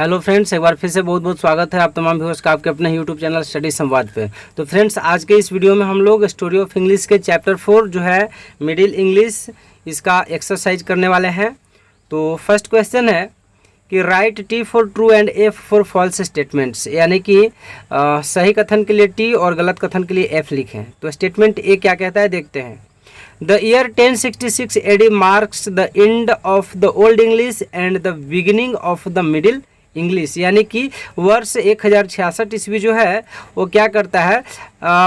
Hello friends, एक बार फिर से बहुत बहुत स्वागत है आप तमाम व्यूअर्स का आपके अपने यूट्यूब चैनल स्टडी संवाद पे। तो फ्रेंड्स, आज के इस वीडियो में हम लोग स्टोरी ऑफ इंग्लिश के चैप्टर 4 जो है मिडिल इंग्लिश, इसका एक्सरसाइज करने वाले हैं। तो फर्स्ट क्वेश्चन है कि write T for true and F for false statements, यानी कि सही कथन के लिए टी और गलत कथन के लिए एफ लिखें। तो स्टेटमेंट ए क्या कहता है, देखते हैं। The year 1066 AD marks the end of the Old English and the beginning of the Middle English, यानी कि वर्ष 1066 ईस्वी जो है वो क्या करता है,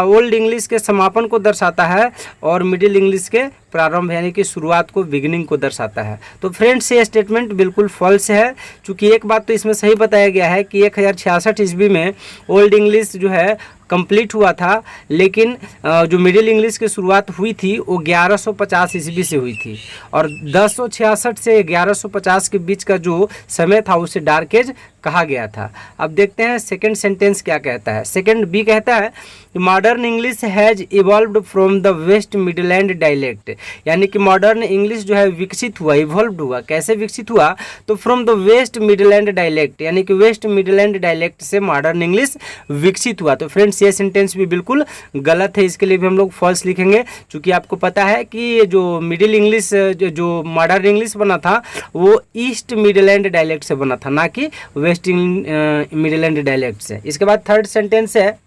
ओल्ड इंग्लिश के समापन को दर्शाता है और मिडिल इंग्लिश के प्रारंभ यानी कि शुरुआत को, बिगिनिंग को दर्शाता है। तो फ्रेंड्स, ये स्टेटमेंट बिल्कुल फॉल्स है, क्योंकि एक बात तो इसमें सही बताया गया है कि 1066 ईस्वी में ओल्ड इंग्लिश जो है कंप्लीट हुआ था, लेकिन जो मिडिल इंग्लिश की शुरुआत हुई थी वो 1150 ईस्वी से हुई थी और 1066 से 1150 के बीच का जो समय था उसे डार्क एज कहा गया था। अब देखते हैं सेकंड सेंटेंस क्या कहता है। सेकंड बी कहता है modern English has evolved from the West Midland dialect, यानी कि मॉडर्न इंग्लिश जो है विकसित हुआ, इवॉल्व्ड हुआ। कैसे विकसित हुआ, तो from the West Midland dialect, यानी कि वेस्ट मिडलैंड डायलेक्ट से मॉडर्न इंग्लिश विकसित हुआ। तो फ्रेंड्स, ये सेंटेंस भी बिल्कुल गलत है, इसके लिए भी हम लोग फॉल्स लिखेंगे, क्योंकि आपको पता है कि जो मिडिल इंग्लिश, जो मॉडर्न इंग्लिश बना था वो ईस्ट मिडलैंड डायलेक्ट से बना था, ना कि वेस्ट मिडलैंड डायलेक्ट से। इसके बाद थर्ड सेंटेंस है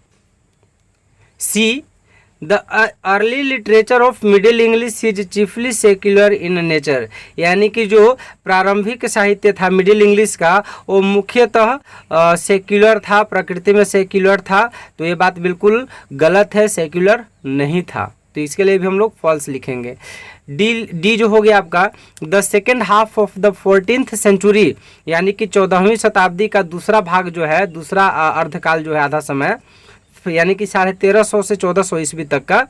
see the early literature of middle English is chiefly secular in nature, यानी कि जो प्रारंभिक साहित्य था मिडिल इंग्लिश का वो मुख्यतः सेक्युलर था, प्रकृति में सेक्युलर था। तो ये बात बिल्कुल गलत है, सेक्युलर नहीं था। तो इसके लिए भी हम लोग फॉल्स लिखेंगे। डी जो हो गया आपका, the second half of the 14th century, यानी कि 14वीं शताब्दी का दूसरा भाग जो है, दूसरा अर्धकाल जो है, आधा समय, यानी कि 1350 से 1400 ईस्वी तक का,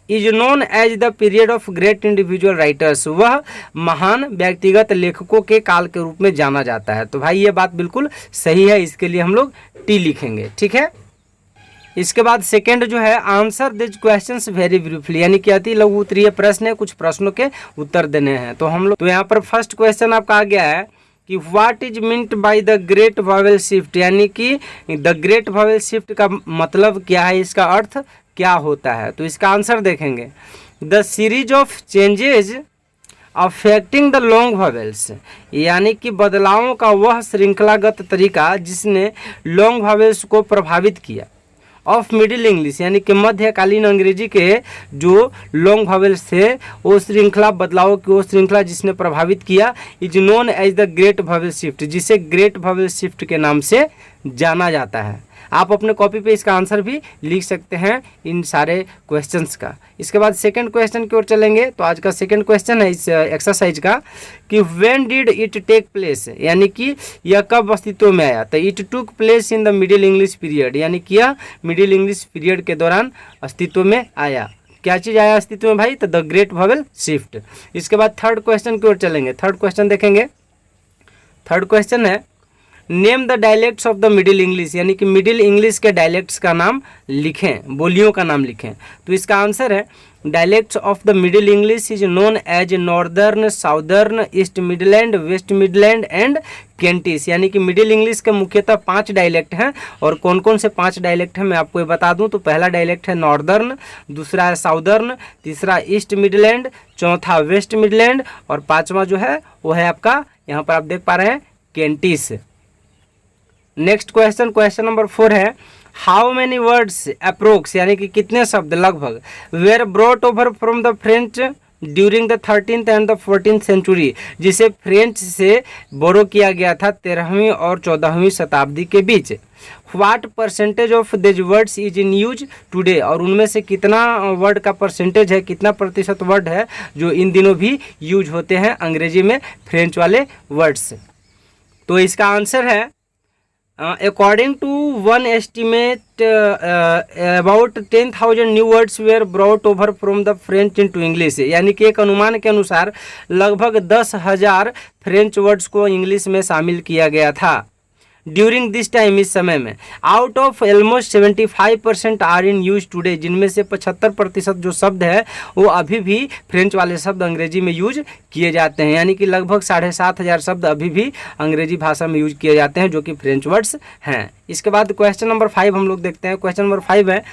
is known as the period of great individual writers, वह महान व्यक्तिगत लेखकों के काल के रूप में जाना जाता है। तो भाई ये बात बिल्कुल सही है, इसके लिए हम लोग टी लिखेंगे, ठीक है। इसके बाद सेकंड जो है, answer this questions very briefly, यानी कि अति लघु उत्तरीय प्रश्न है, कुछ प्रश्नों के उत्तर देने हैं। तो हम लोग, तो यहाँ पर फर्स्ट क्वेश्चन आपका आ गया है कि what is meant by the great vowel shift, यानी कि द ग्रेट वॉवेल शिफ्ट का मतलब क्या है, इसका अर्थ क्या होता है। तो इसका आंसर देखेंगे, the series of changes affecting the long vowels, यानी कि बदलावों का वह श्रृंखलागत तरीका जिसने लॉन्ग वॉवेल्स को प्रभावित किया। ऑफ मिडिल इंग्लिश, यानी कि मध्यकालीन अंग्रेजी के जो लॉन्ग वॉवेल्स थे वो श्रृंखला, बदलावों की वो श्रृंखला जिसने प्रभावित किया, is known as the great vowel shift, जिसे ग्रेट वॉवेल शिफ्ट के नाम से जाना जाता है। आप अपने कॉपी पे इसका आंसर भी लिख सकते हैं इन सारे क्वेश्चंस का। इसके बाद सेकंड क्वेश्चन की ओर चलेंगे। तो आज का सेकंड क्वेश्चन है इस एक्सरसाइज का कि when did it take place, यानी कि यह कब अस्तित्व में आया। तो it took place in the middle English period, यानी कि यह मिडिल इंग्लिश पीरियड के दौरान अस्तित्व में आया। क्या चीज़ आया अस्तित्व में भाई, तो द ग्रेट वॉवेल शिफ्ट। इसके बाद थर्ड क्वेश्चन की ओर चलेंगे। थर्ड क्वेश्चन देखेंगे। थर्ड क्वेश्चन है name the dialects of the middle English, यानी कि मिडिल इंग्लिश के डायलेक्ट्स का नाम लिखें, बोलियों का नाम लिखें। तो इसका आंसर है dialects of the middle English is known as northern, southern, east midland, west midland and Kentish, यानी कि मिडिल इंग्लिश के मुख्यतः 5 डायलेक्ट हैं। और कौन कौन से 5 डायलेक्ट हैं मैं आपको ये बता दूं। तो पहला डायलेक्ट है नॉर्दर्न, दूसरा है साउदर्न, तीसरा ईस्ट मिडलैंड, चौथा वेस्ट मिडलैंड और पांचवा जो है वो है आपका, यहाँ पर आप देख पा रहे हैं, केंटिस। नेक्स्ट क्वेश्चन, क्वेश्चन नंबर 4 है हाउ मैनी वर्ड्स अप्रोक्स, यानी कि कितने शब्द लगभग, were brought over from the French during the 13th and the 14th century, जिसे फ्रेंच से बोरो किया गया था 13वीं और 14वीं शताब्दी के बीच। What percentage of these words is in use today, और उनमें से कितना वर्ड का परसेंटेज है, कितना प्रतिशत वर्ड है जो इन दिनों भी यूज होते हैं अंग्रेजी में, फ्रेंच वाले वर्ड्स। तो इसका आंसर है according to one estimate about 10,000 new words were brought over from the French into English, यानी कि एक अनुमान के अनुसार लगभग 10,000 फ्रेंच वर्ड्स को इंग्लिश में शामिल किया गया था। ड्यूरिंग दिस टाइम, इस समय में, out of almost 75% are in use today, जिनमें से 75% जो शब्द है वो अभी भी फ्रेंच वाले शब्द अंग्रेजी में यूज किए जाते हैं। यानी कि लगभग 7,500 शब्द अभी भी अंग्रेजी भाषा में यूज किए जाते हैं जो कि फ्रेंच वर्ड्स हैं। इसके बाद क्वेश्चन नंबर 5 हम लोग देखते हैं। क्वेश्चन नंबर 5 है,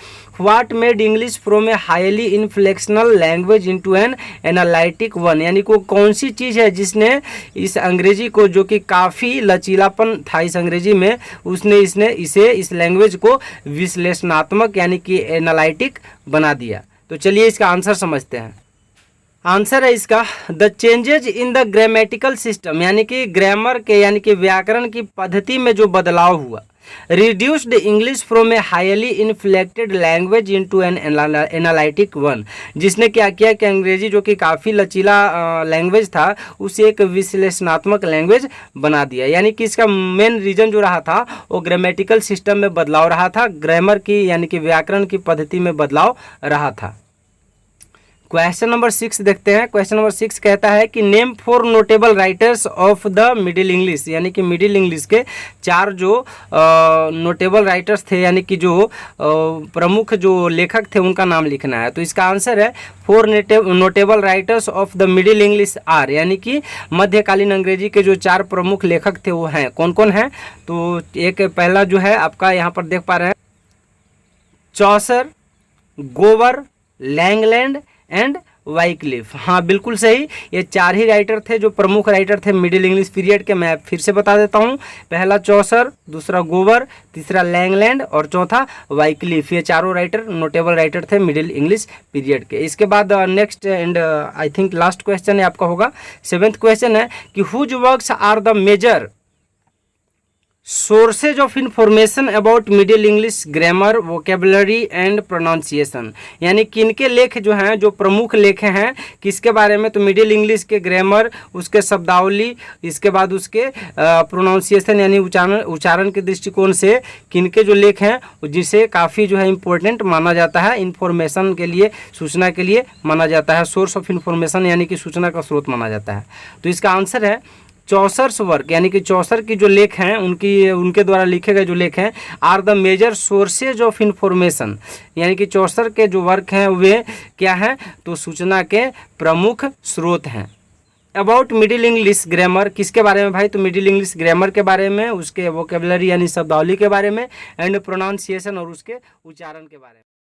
what made English from a highly inflectional language into an analytic one, यानी कि कौन सी चीज़ है जिसने इस अंग्रेजी को, जो कि काफ़ी लचीलापन था इस अंग्रेजी में, इसने इसे इस लैंग्वेज को विश्लेषणात्मक यानी कि एनालिटिक बना दिया। तो चलिए इसका आंसर समझते हैं। आंसर है इसका, the changes in the grammatical system, यानी कि ग्रामर के यानी कि व्याकरण की पद्धति में जो बदलाव हुआ, reduced English from a highly inflected language into an analytic one, जिसने क्या किया कि अंग्रेजी जो कि काफ़ी लचीला लैंग्वेज था उसे एक विश्लेषणात्मक लैंग्वेज बना दिया। यानी कि इसका मेन रीजन जो रहा था वो ग्रामेटिकल सिस्टम में बदलाव रहा था, ग्रामर की यानी कि व्याकरण की पद्धति में बदलाव रहा था। क्वेश्चन नंबर 6 देखते हैं। क्वेश्चन नंबर 6 कहता है कि name 4 notable writers of the middle English, यानी कि मिडिल इंग्लिश के 4 जो नोटेबल राइटर्स थे, यानी कि जो प्रमुख जो लेखक थे उनका नाम लिखना है। तो इसका आंसर है 4 notable writers of the middle English are, यानी कि मध्यकालीन अंग्रेजी के जो 4 प्रमुख लेखक थे वो हैं। कौन कौन हैं? तो एक पहला जो है आपका यहाँ पर देख पा रहे हैं, चौसर, गोवर, लैंगलैंड एंड वाइक्लिफ। हाँ बिल्कुल सही, ये 4 ही राइटर थे जो प्रमुख राइटर थे मिडिल इंग्लिश पीरियड के। मैं फिर से बता देता हूँ, पहला चौसर, दूसरा गोवर, तीसरा लैंगलैंड और चौथा वाइक्लिफ। ये 4 राइटर नोटेबल राइटर थे मिडिल इंग्लिश पीरियड के। इसके बाद next and I think last question है आपका होगा, 7th क्वेश्चन है कि whose works are the major sources of information about middle English grammar, vocabulary and pronunciation, यानी किनके लेख जो हैं, जो प्रमुख लेख हैं किसके बारे में? तो मिडिल इंग्लिश के ग्रामर, उसके शब्दावली, इसके बाद उसके प्रोनाउंसिएशन यानी उच्चारण के दृष्टिकोण से किनके जो लेख हैं जिसे काफ़ी जो है इम्पोर्टेंट माना जाता है, इन्फॉर्मेशन के लिए, सूचना के लिए माना जाता है, सोर्स ऑफ इन्फॉर्मेशन यानी कि सूचना का स्रोत माना जाता है। तो इसका आंसर है चौसर्स वर्क, यानी कि चौसर की जो लेख हैं उनके द्वारा लिखे गए जो लेख हैं are the major sources of information, यानी कि चौसर के जो वर्क हैं वे क्या हैं? तो सूचना के प्रमुख स्रोत हैं। अबाउट मिडिल इंग्लिश ग्रामर किसके बारे में भाई? तो मिडिल इंग्लिश ग्रामर के बारे में, उसके वोकेबलरी यानी शब्दावली के बारे में, एंड प्रोनाउंसिएशन और उसके उच्चारण के बारे में।